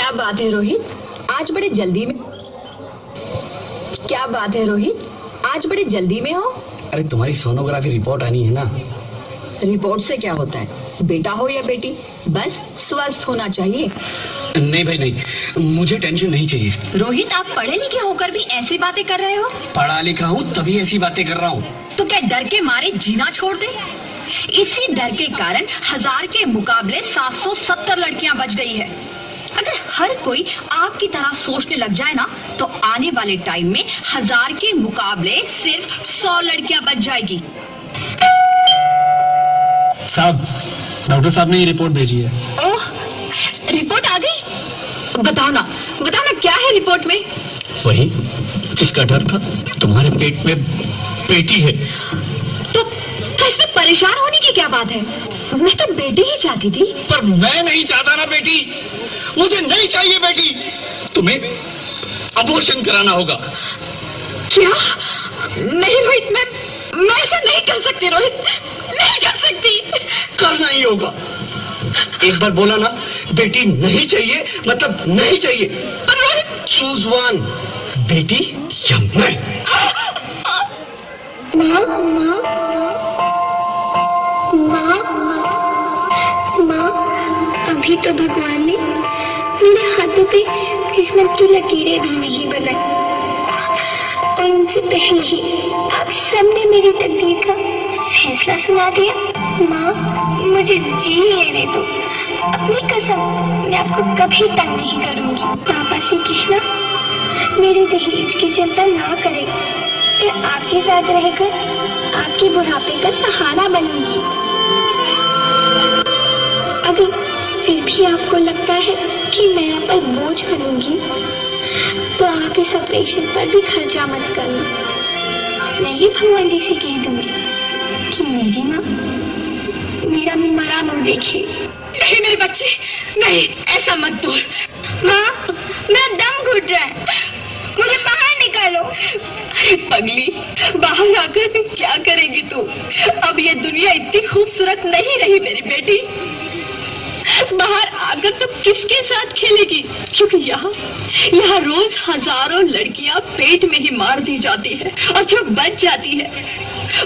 क्या बात है रोहित, आज बड़े जल्दी में? क्या बात है रोहित, आज बड़े जल्दी में हो? अरे तुम्हारी सोनोग्राफी रिपोर्ट आनी है ना। रिपोर्ट से क्या होता है, बेटा हो या बेटी, बस स्वस्थ होना चाहिए। नहीं भाई नहीं, मुझे टेंशन नहीं चाहिए। रोहित, आप पढ़े लिखे होकर भी ऐसी बातें कर रहे हो? पढ़ा लिखा हूँ तभी ऐसी बातें कर रहा हूँ। तो क्या डर के मारे जीना छोड़ दे? इसी डर के कारण 1000 के मुकाबले 770 लड़कियां बच गई है। अगर हर कोई आपकी तरह सोचने लग जाए ना, तो आने वाले टाइम में 1000 के मुकाबले सिर्फ 100 लड़कियां बच जाएगी। साहब, डॉक्टर साहब ने ये रिपोर्ट भेजी है। ओह, रिपोर्ट आ गई? बताओ ना क्या है रिपोर्ट में? वही जिसका डर था, तुम्हारे पेट में बेटी है। तो इसमें परेशान होने की क्या बात है? मैं तो बेटी ही चाहती थी। पर मैं नहीं चाहता ना बेटी, मुझे नहीं चाहिए बेटी। तुम्हें अबॉर्शन कराना होगा। क्या? नहीं रोहित, मैं ऐसा नहीं कर सकती रोहित, नहीं कर सकती। करना ही होगा। एक बार बोला ना, बेटी नहीं चाहिए मतलब नहीं चाहिए। चूज वन, बेटी या मैं। माँ, अभी तो भगवान ने मेरे हाथों पे किस्मत की लकीरें भी नहीं बनाई, और उनसे पहले ही आप सबने मेरी तकदीर का फैसला सुना दिया। माँ, मुझे जी लेने दो। अपनी कसम, मैं आपको कभी तंग नहीं करूंगी। पापा से कृष्णा मेरे दहेज की चिंता ना करें। मैं आपके साथ रहकर आपके बुढ़ापे का सहारा बनूंगी। अगर फिर भी आपको लगता है कि मैं आप पर बोझ बनूंगी, तो आप इस ऑपरेशन पर भी खर्चा मत करना। मैं ही भगवान जी से कह दूंगी कि मेरी माँ मेरा मरा मुंह देखे। नहीं मेरे बच्चे, नहीं, ऐसा मत बोल। माँ, मेरा दम घुट रहा है, मुझे बाहर निकालो। अरे पगली, बाहर आकर भी क्या करेगी तू? अब ये दुनिया इतनी खूबसूरत नहीं रही मेरी बेटी। बाहर आकर तो किसके साथ खेलेगी? क्योंकि यहाँ रोज हजारों लड़कियां पेट में ही मार दी जाती है, और जो बच जाती है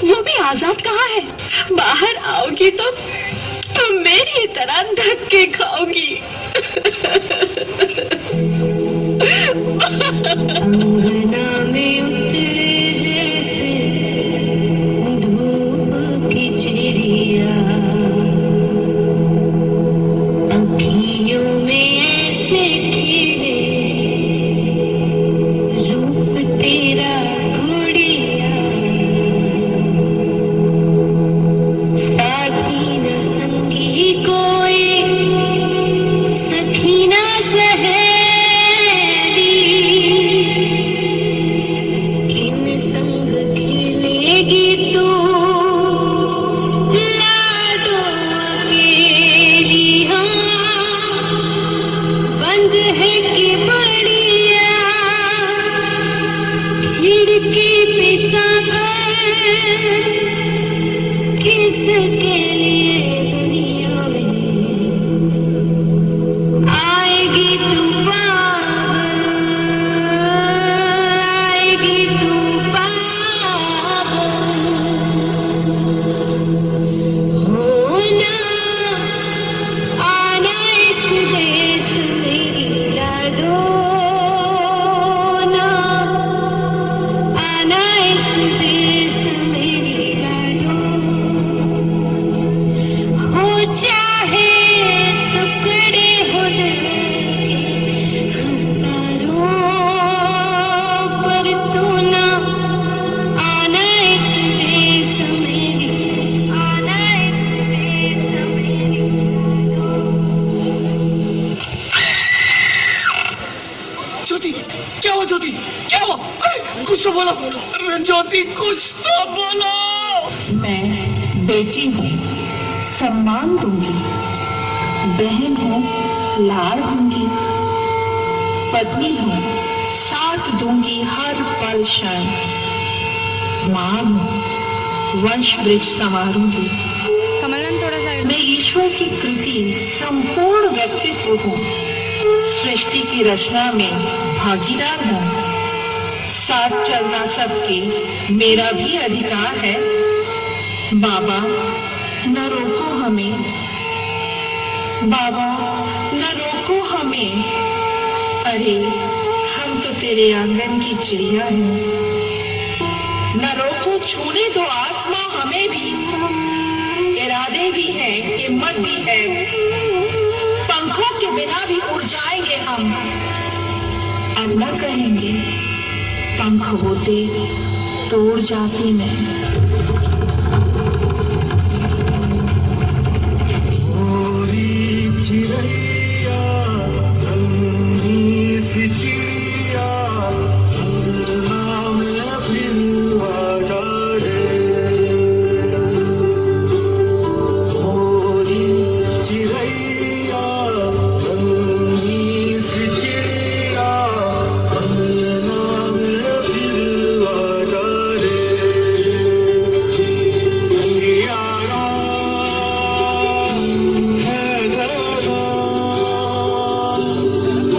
वो भी आजाद कहाँ है? बाहर आओगी तो मेरी तरह धक्के खाओगी। अंगना में उतरे जैसे धूप की चिड़िया, अखियों में ऐसे खिले रूप तेरा गुड़िया, साथी न संगी कोई, सखी न सहेली, किन संग खेलेगी तू लाडो अकेली। हाँ, बंद है कि बढ़िया खिड़की पे सागर, किसके लिए दुनिया में आएगी तू पागल, आएगी तू पागल। होना आना इस देश मेरी लाडो, ना आना इस देश मेरी लाडो। हो चाहे टुकड़े हो दिल के हजारों, पर तू ना आना इस देश मेरी, आना इस देश मेरी। ज्योति, क्या हुआ ज्योति, क्या हुआ? अरे कुछ तो बोलो। अरे ज्योति, कुछ तो बोलो। मैं बेटी हूँ, सम्मान दूंगी। बहन हूँ, लाड़ होंगी। पत्नी हूँ, साथ दूंगी हर पल क्षण। माँ हूँ, वंश वृक्ष संवारूंगी। मैं ईश्वर की कृति संपूर्ण व्यक्तित्व हूँ। सृष्टि की रचना में भागीदार हूँ। साथ चलना सबके मेरा भी अधिकार है। बाबा न रोको हमें, बाबा न रोको हमें। अरे हम तो तेरे आंगन की चिड़िया हैं। न रोको, छूने दो आसमां हमें भी। इरादे भी हैं, हिम्मत भी है। पंखों के बिना भी उड़ जाएंगे हम। अब न कहेंगे पंख होते तो उड़ जाती मैं। चिड़ैया रंगी सी चिड़िया में फिर आ जा रे। मोरी चिड़ैया रंगी सी चिड़िया में फिर आ जा रे। यारा है घरा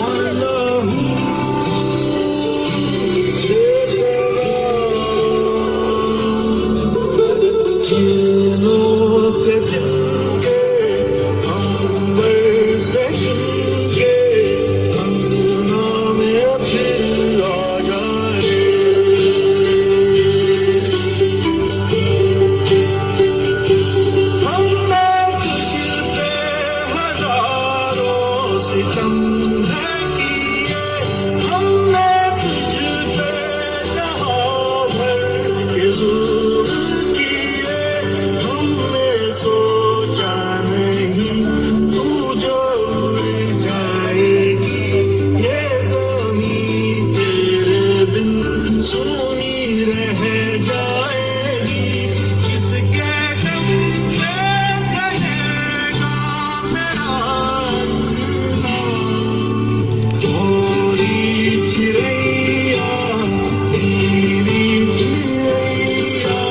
और लहू से सवा किरणों के दिन के अंबर से चुनके अंगना में फिर आ जा रे। हमने तुझ पे हजारों सितम है किए। हमने तुझ पे जहां भर के जुल्म किए। हमने सोचा नहीं तू जो उड़ जाएगी। ये ज़मीं तेरे बिन सूनी रह जाएगी। किसके दम पे सजेगा मेरा अंगना। मोरी चिड़ैया मेरी चिड़ैया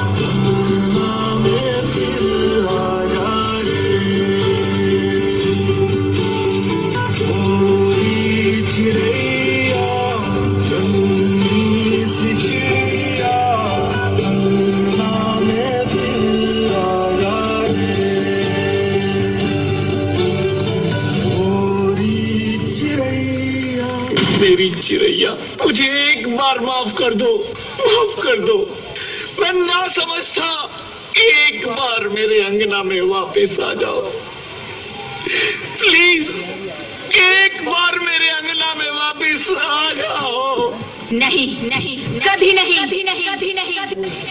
अंगना में फिर आ जा रे। मोरी चिड़ैया रंगी सी चिड़िया अंगना में फिर आ जा रे। मोरी चिड़ैया मेरी चिड़ैया, मुझे एक बार माफ कर दो, माफ कर दो। मैं ना समझता। एक बार मेरे अंगना में वापस आ जाओ प्लीज। एक बार मेरे अंगना में वापस आ जाओ। नहीं नहीं, कभी नहीं, कभी नहीं, कभी नहीं।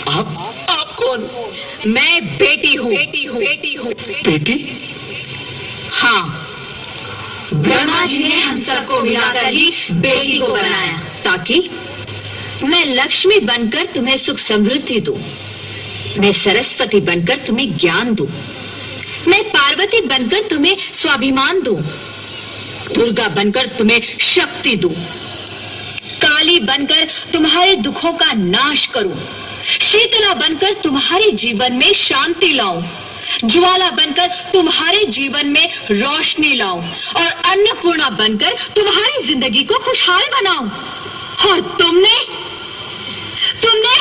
आप कौन? मैं बेटी हूँ, बेटी हूँ, बेटी हूँ। बेटी? हाँ, ब्रह्मा जी ने हम सबको मिलाकर ही बेटी को बनाया, ताकि मैं लक्ष्मी बनकर तुम्हें सुख समृद्धि दूं, मैं सरस्वती बनकर तुम्हें ज्ञान दूं, मैं पार्वती बनकर तुम्हें स्वाभिमान दूं, दुर्गा बनकर तुम्हें शक्ति दूं, काली बनकर तुम्हारे दुखों का नाश करूं, शीतला बनकर तुम्हारे जीवन में शांति लाऊं, ज्वाला बनकर तुम्हारे जीवन में रोशनी लाऊं और अन्नपूर्णा बनकर तुम्हारी जिंदगी को खुशहाल बनाऊं। और तुमने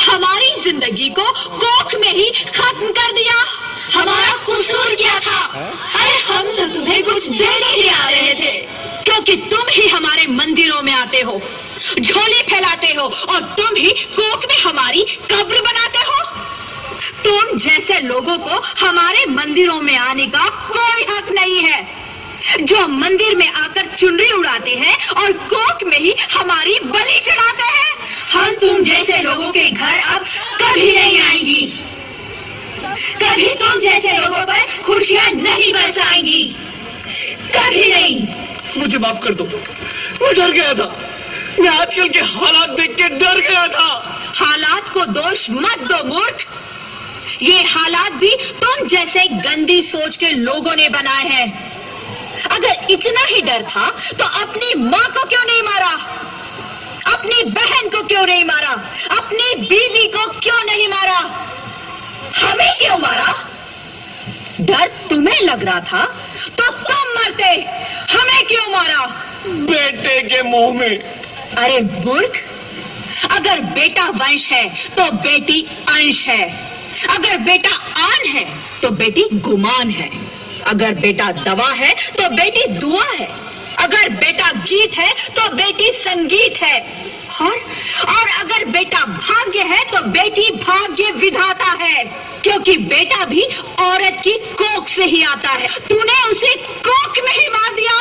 हमारी जिंदगी को कोख में ही खत्म कर दिया। हमारा कसूर क्या था? अरे हम तो तुम्हें कुछ देने ही आ रहे थे, क्योंकि तुम ही हमारे मंदिरों में आते हो, झोली फैलाते हो और तुम ही कोख में हमारी कब्र बनाते हो। तुम जैसे लोगों को हमारे मंदिरों में आने का कोई हक नहीं है, जो मंदिर में आकर चुनरी उड़ाते हैं और कोख में ही हमारी बलि चढ़ाते हैं। हम तुम जैसे लोगों के घर अब कभी नहीं आएंगी, कभी तुम जैसे लोगों पर खुशियां नहीं बरसाएंगी, कभी नहीं। मुझे माफ कर दो, मैं डर गया था। मैं आजकल के हालात देख के डर गया था। हालात को दोष मत दो मूर्ख, ये हालात भी तुम जैसे गंदी सोच के लोगों ने बनाए हैं। अगर इतना ही डर था तो अपनी माँ को क्यों नहीं मारा, अपनी बहन को क्यों नहीं मारा, अपनी बीवी को क्यों नहीं मारा, हमें क्यों मारा? डर तुम्हें लग रहा था तो तुम मरते, हमें क्यों मारा? बेटे के मुंह में। अरे मूर्ख, अगर बेटा वंश है तो बेटी अंश है, अगर बेटा आन है तो बेटी गुमान है, अगर बेटा दवा है तो बेटी दुआ है, अगर बेटा गीत है तो बेटी संगीत है, और अगर बेटा भाग्य है तो बेटी भाग्य विधाता है, क्योंकि बेटा भी औरत की कोख से ही आता है। तूने उसे कोख में ही मार दिया।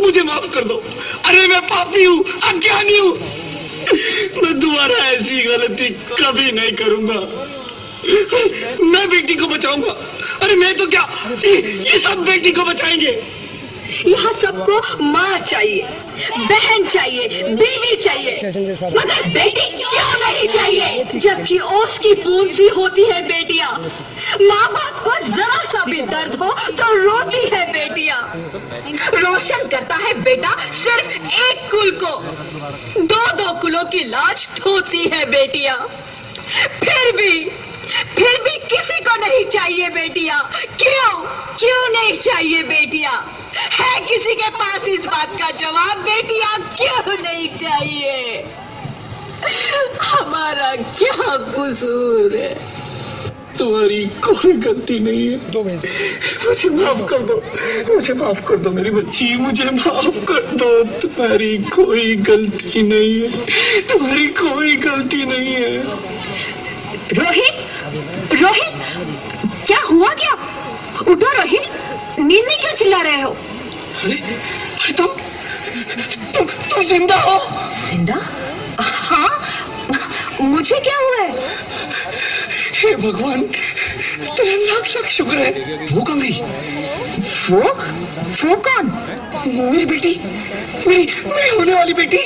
मुझे माफ कर दो। अरे मैं पापी हूँ, अज्ञानी हूँ। मैं दोबारा ऐसी गलती कभी नहीं करूंगा। मैं बेटी को बचाऊंगा। अरे मैं तो क्या, ये सब बेटी को बचाएंगे। यहाँ सबको माँ चाहिए, बहन चाहिए, बीवी चाहिए, मगर बेटी क्यों नहीं चाहिए? जबकि ओस की बूंद सी होती है बेटियाँ। माँ बाप को जरा सा भी दर्द हो तो रोती है बेटियाँ। रोशन करता है बेटा सिर्फ एक कुल को, दो कुलों की लाज ढोती है बेटियाँ। फिर भी किसी को नहीं चाहिए बेटियाँ। क्यों नहीं चाहिए बेटियाँ? है किसी के पास इस बात का जवाब? बेटियाँ क्यों नहीं चाहिए? हमारा क्या कसूर है? तुम्हारी कोई गलती नहीं है। मुझे माफ कर दो, मुझे माफ कर दो मेरी बच्ची, मुझे माफ कर दो। तुम्हारी कोई गलती नहीं है, तुम्हारी कोई गलती नहीं है। रोहित, क्या हुआ? क्या? उठो रोहित, नींद में क्यों चिल्ला रहे हो? अरे तुम जिंदा हो? जिंदा? हाँ, मुझे क्या हुआ है? हे भगवान, तेरा लाख शुक्र है। वो कहाँ गई? वो कौन? मेरी बेटी, मेरी होने वाली बेटी।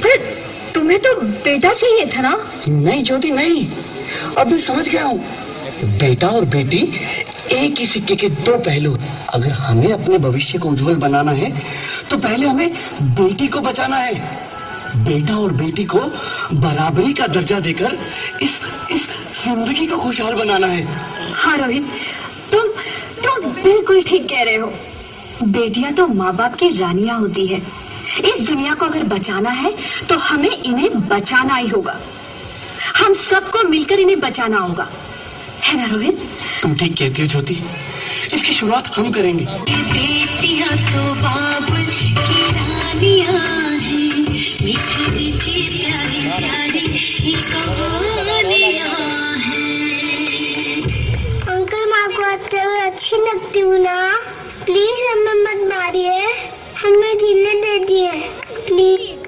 पर तुम्हें तो बेटा चाहिए था ना? नहीं ज्योति, नहीं। अब मैं समझ गया हूँ। बेटा और बेटी एक ही सिक्के के दो पहलू। अगर हमें अपने भविष्य को उज्जवल बनाना है तो पहले हमें बेटी को बचाना है। बेटा और बेटी को बराबरी का दर्जा देकर इस जिंदगी को खुशहाल बनाना है। हाँ रोहित, तुम बिल्कुल ठीक कह रहे हो। बेटियां तो माँ बाप की रानियां होती है। इस दुनिया को अगर बचाना है तो हमें इन्हें बचाना ही होगा। हम सबको मिलकर इन्हें बचाना होगा, है ना रोहित? तुम ठीक कहती हो ज्योति, इसकी शुरुआत हम करेंगे। बेटियां तो बाबुल की रानियां हैं, मीठी मीठी प्यारी प्यारी ये कहानियां हैं। अंकल, माँ को आते हुए अच्छी लगती हूँ ना? प्लीज हमें मत मारिए, हमें जीने दे दिए प्लीज।